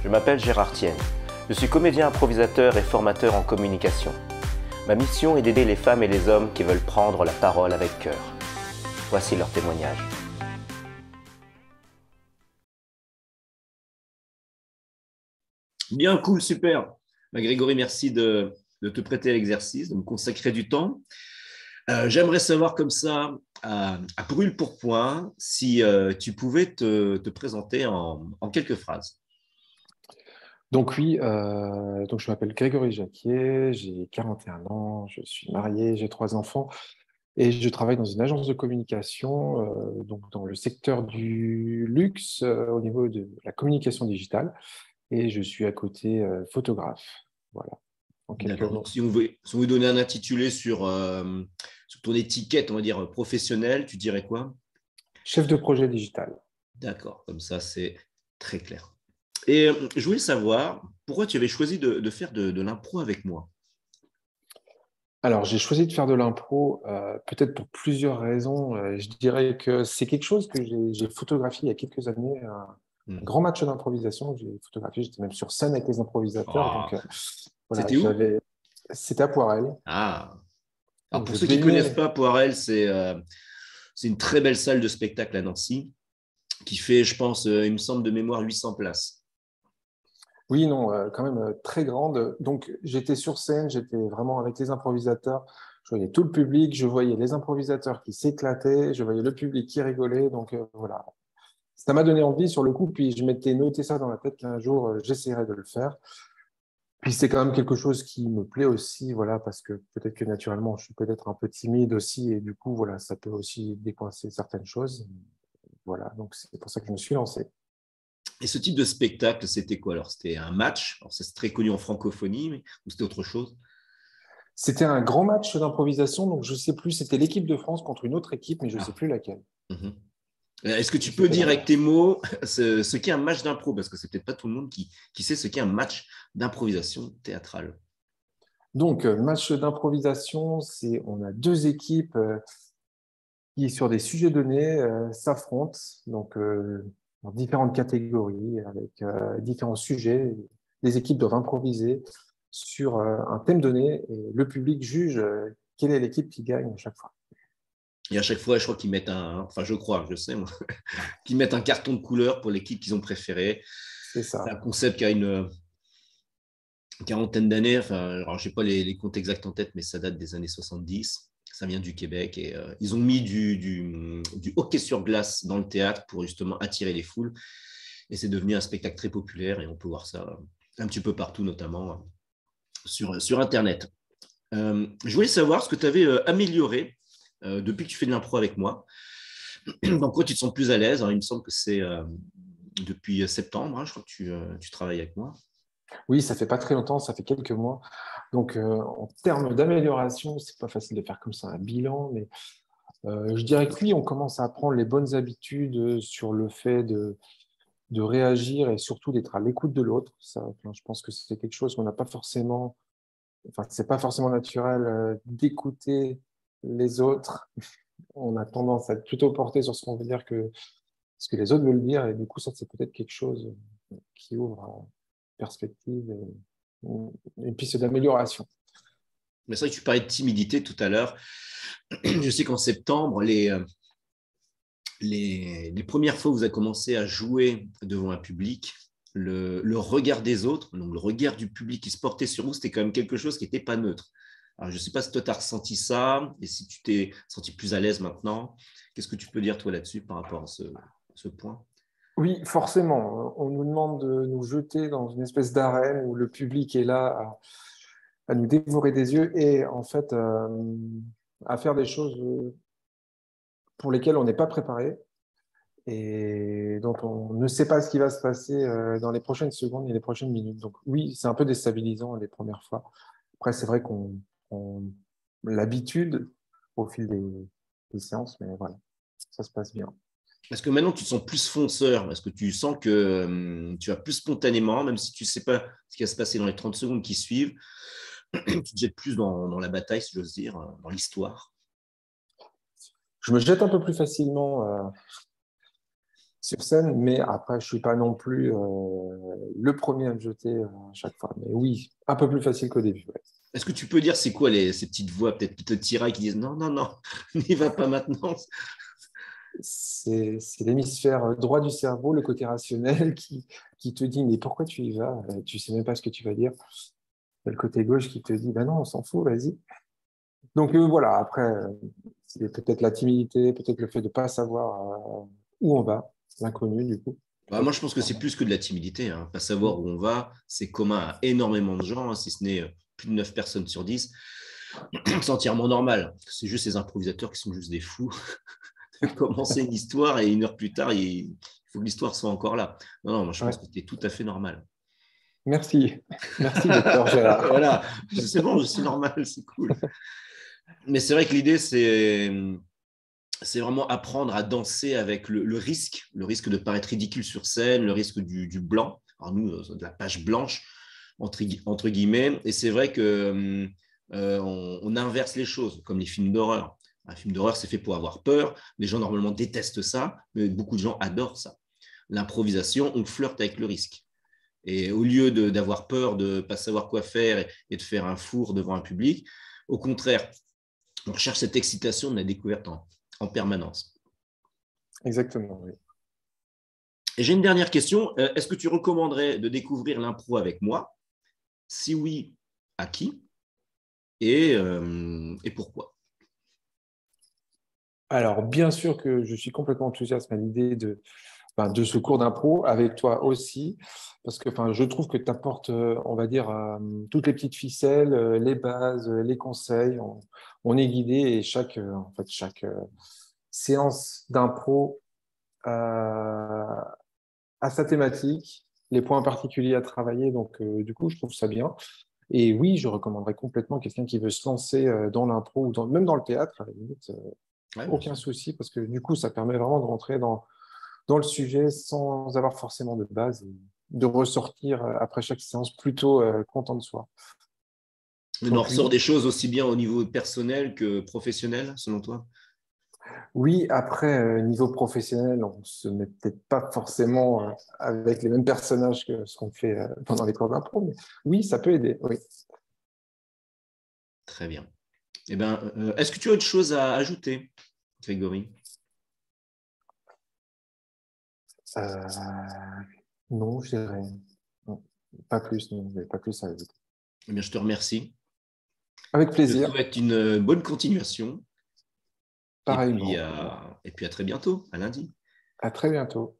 Je m'appelle Gérard Tienne. Je suis comédien improvisateur et formateur en communication. Ma mission est d'aider les femmes et les hommes qui veulent prendre la parole avec cœur. Voici leur témoignage. Bien, cool, super. Grégory, merci de te prêter à l'exercice, de me consacrer du temps. J'aimerais savoir comme ça, à brûle-pourpoint, si tu pouvais te présenter en quelques phrases. Donc oui, donc je m'appelle Grégory Jacquier, j'ai 41 ans, je suis marié, j'ai 3 enfants et je travaille dans une agence de communication donc dans le secteur du luxe au niveau de la communication digitale et je suis à côté photographe. Voilà, en quelques D'accord. mots. Donc, si on vous donnait un intitulé sur ton étiquette, on va dire professionnelle, tu dirais quoi? Chef de projet digital. D'accord, comme ça, c'est très clair. Et je voulais savoir pourquoi tu avais choisi de faire de l'impro avec moi. Alors, j'ai choisi de faire de l'impro, peut-être pour plusieurs raisons. Je dirais que c'est quelque chose que j'ai photographié il y a quelques années, un grand match d'improvisation que j'ai photographié. J'étais même sur scène avec les improvisateurs. Donc, Ah, voilà, c'était où? c'était à Poirel. Ah, alors Donc, pour je ceux qui ne connaissent baignais. pas Poirel, c'est une très belle salle de spectacle à Nancy qui fait, je pense, il me semble de mémoire 800 places. Oui, non, quand même très grande. Donc, j'étais sur scène, j'étais vraiment avec les improvisateurs. Je voyais tout le public, je voyais les improvisateurs qui s'éclataient, je voyais le public qui rigolait. Donc, voilà. Ça m'a donné envie sur le coup, puis je m'étais noté ça dans la tête qu'un jour, j'essaierai de le faire. Puis c'est quand même quelque chose qui me plaît aussi, voilà, parce que peut-être que naturellement, je suis peut-être un peu timide aussi, et du coup, voilà, ça peut aussi décoincer certaines choses. Voilà, donc c'est pour ça que je me suis lancé. Et ce type de spectacle, c'était quoi alors? C'était un match, alors c'est très connu en francophonie, ou c'était autre chose? C'était un grand match d'improvisation, donc je sais plus, c'était l'équipe de France contre une autre équipe, mais je sais Ah. plus laquelle. Mhm. Est-ce que tu peux C'était dire drôle. avec tes mots ce qu'est un match d'impro? Parce que c'est peut-être pas tout le monde qui sait ce qu'est un match d'improvisation théâtrale. Donc, match d'improvisation, on a deux équipes qui, sur des sujets donnés, s'affrontent, donc dans différentes catégories, avec différents sujets. Les équipes doivent improviser sur un thème donné et le public juge quelle est l'équipe qui gagne à chaque fois. Et à chaque fois, je crois qu'ils mettent enfin je crois, je sais moi, qu'ils mettent un carton de couleur pour l'équipe qu'ils ont préférée. C'est C'est un ça. concept qui a une quarantaine d'années. Enfin, alors, je n'ai pas les comptes exacts en tête, mais ça date des années 70. Ça vient du Québec. Et ils ont mis du hockey sur glace dans le théâtre pour justement attirer les foules. Et c'est devenu un spectacle très populaire. Et on peut voir ça un petit peu partout, notamment sur Internet. Je voulais savoir ce que tu avais amélioré depuis que tu fais de l'impro avec moi. Dans quoi tu te sens plus à l'aise? Alors, il me semble que c'est depuis septembre, hein, je crois que tu travailles avec moi. Oui, ça fait pas très longtemps, ça fait quelques mois. Donc, en termes d'amélioration, c'est pas facile de faire comme ça un bilan, mais je dirais que oui, on commence à apprendre les bonnes habitudes sur le fait de réagir et surtout d'être à l'écoute de l'autre. Ça, enfin, je pense que c'est quelque chose qu'on n'a pas forcément, enfin, c'est pas forcément naturel d'écouter les autres. On a tendance à être plutôt porté sur ce qu'on veut dire que ce que les autres veulent dire, et du coup, ça, c'est peut-être quelque chose qui ouvre perspective et une piste d'amélioration. Mais c'est vrai que tu parlais de timidité tout à l'heure. Je sais qu'en septembre, les premières fois où vous avez commencé à jouer devant un public, le regard des autres, donc le regard du public qui se portait sur vous, c'était quand même quelque chose qui n'était pas neutre. Alors, je ne sais pas si toi, tu as ressenti ça et si tu t'es senti plus à l'aise maintenant. Qu'est-ce que tu peux dire, toi, là-dessus par rapport à ce point? Oui, forcément. On nous demande de nous jeter dans une espèce d'arène où le public est là à nous dévorer des yeux et en fait à faire des choses pour lesquelles on n'est pas préparé et dont on ne sait pas ce qui va se passer dans les prochaines secondes et les prochaines minutes. Donc oui, c'est un peu déstabilisant les premières fois. Après, c'est vrai qu'on prend l'habitude au fil des séances, mais voilà, ça se passe bien. Est-ce que maintenant, tu te sens plus fonceur? Est-ce que tu sens que tu vas plus spontanément, même si tu ne sais pas ce qui va se passer dans les 30 secondes qui suivent, tu te jettes plus dans la bataille, si j'ose dire, dans l'histoire? Je me jette un peu plus facilement sur scène, mais après, je ne suis pas non plus le premier à me jeter à chaque fois. Mais oui, un peu plus facile qu'au début. Ouais. Est-ce que tu peux dire c'est quoi ces petites voix, peut-être qui te tiraillent, qui disent non, non, non, n'y va pas maintenant? C'est l'hémisphère droit du cerveau, le côté rationnel, qui te dit, mais pourquoi tu y vas? Tu ne sais même pas ce que tu vas dire. Et le côté gauche qui te dit, ben non, on s'en fout, vas-y. Donc voilà, après, c'est peut-être la timidité, peut-être le fait de ne pas savoir où on va, l'inconnu du coup. Bah, moi, je pense que c'est plus que de la timidité. Hein. Pas savoir où on va, c'est commun à énormément de gens, hein, si ce n'est plus de 9 personnes sur 10. C'est entièrement normal. C'est juste ces improvisateurs qui sont juste des fous. De commencer une histoire et 1 heure plus tard, il faut que l'histoire soit encore là. Non, non, moi, je pense que c'est tout à fait normal. Merci. Merci, docteur Gérard. Voilà, c'est bon, c'est normal, c'est cool. Mais c'est vrai que l'idée, c'est vraiment apprendre à danser avec le risque de paraître ridicule sur scène, le risque du blanc. Alors nous, de la page blanche, entre guillemets. Et c'est vrai qu'on on inverse les choses, comme les films d'horreur. Un film d'horreur, c'est fait pour avoir peur. Les gens, normalement, détestent ça, mais beaucoup de gens adorent ça. L'improvisation, on flirte avec le risque. Et au lieu d'avoir peur de ne pas savoir quoi faire et de faire un four devant un public, au contraire, on cherche cette excitation de la découverte en permanence. Exactement, oui. Et j'ai une dernière question. Est-ce que tu recommanderais de découvrir l'impro avec moi? Si oui, à qui? Et pourquoi? Alors, bien sûr que je suis complètement enthousiaste à l'idée de ce cours d'impro, avec toi aussi, parce que je trouve que tu apportes, on va dire, toutes les petites ficelles, les bases, les conseils. On est guidé et chaque séance d'impro a sa thématique, les points particuliers à travailler. Donc, du coup, je trouve ça bien. Et oui, je recommanderais complètement quelqu'un qui veut se lancer dans l'impro ou même dans le théâtre, à la limite, aucun souci, parce que du coup, ça permet vraiment de rentrer dans le sujet sans avoir forcément de base et de ressortir après chaque séance plutôt content de soi. Mais on ressort des choses aussi bien au niveau personnel que professionnel, selon toi? Oui, après, niveau professionnel, on ne se met peut-être pas forcément avec les mêmes personnages que ce qu'on fait pendant les cours d'impro, mais oui, ça peut aider, oui. Très bien. Eh ben, est-ce que tu as autre chose à ajouter, Grégory? Non, je dirais non, pas plus, non, pas plus à ajouter. Eh bien, je te remercie. Avec Je plaisir. te souhaite une bonne continuation. Pareillement. Et puis à très bientôt, à lundi. À très bientôt.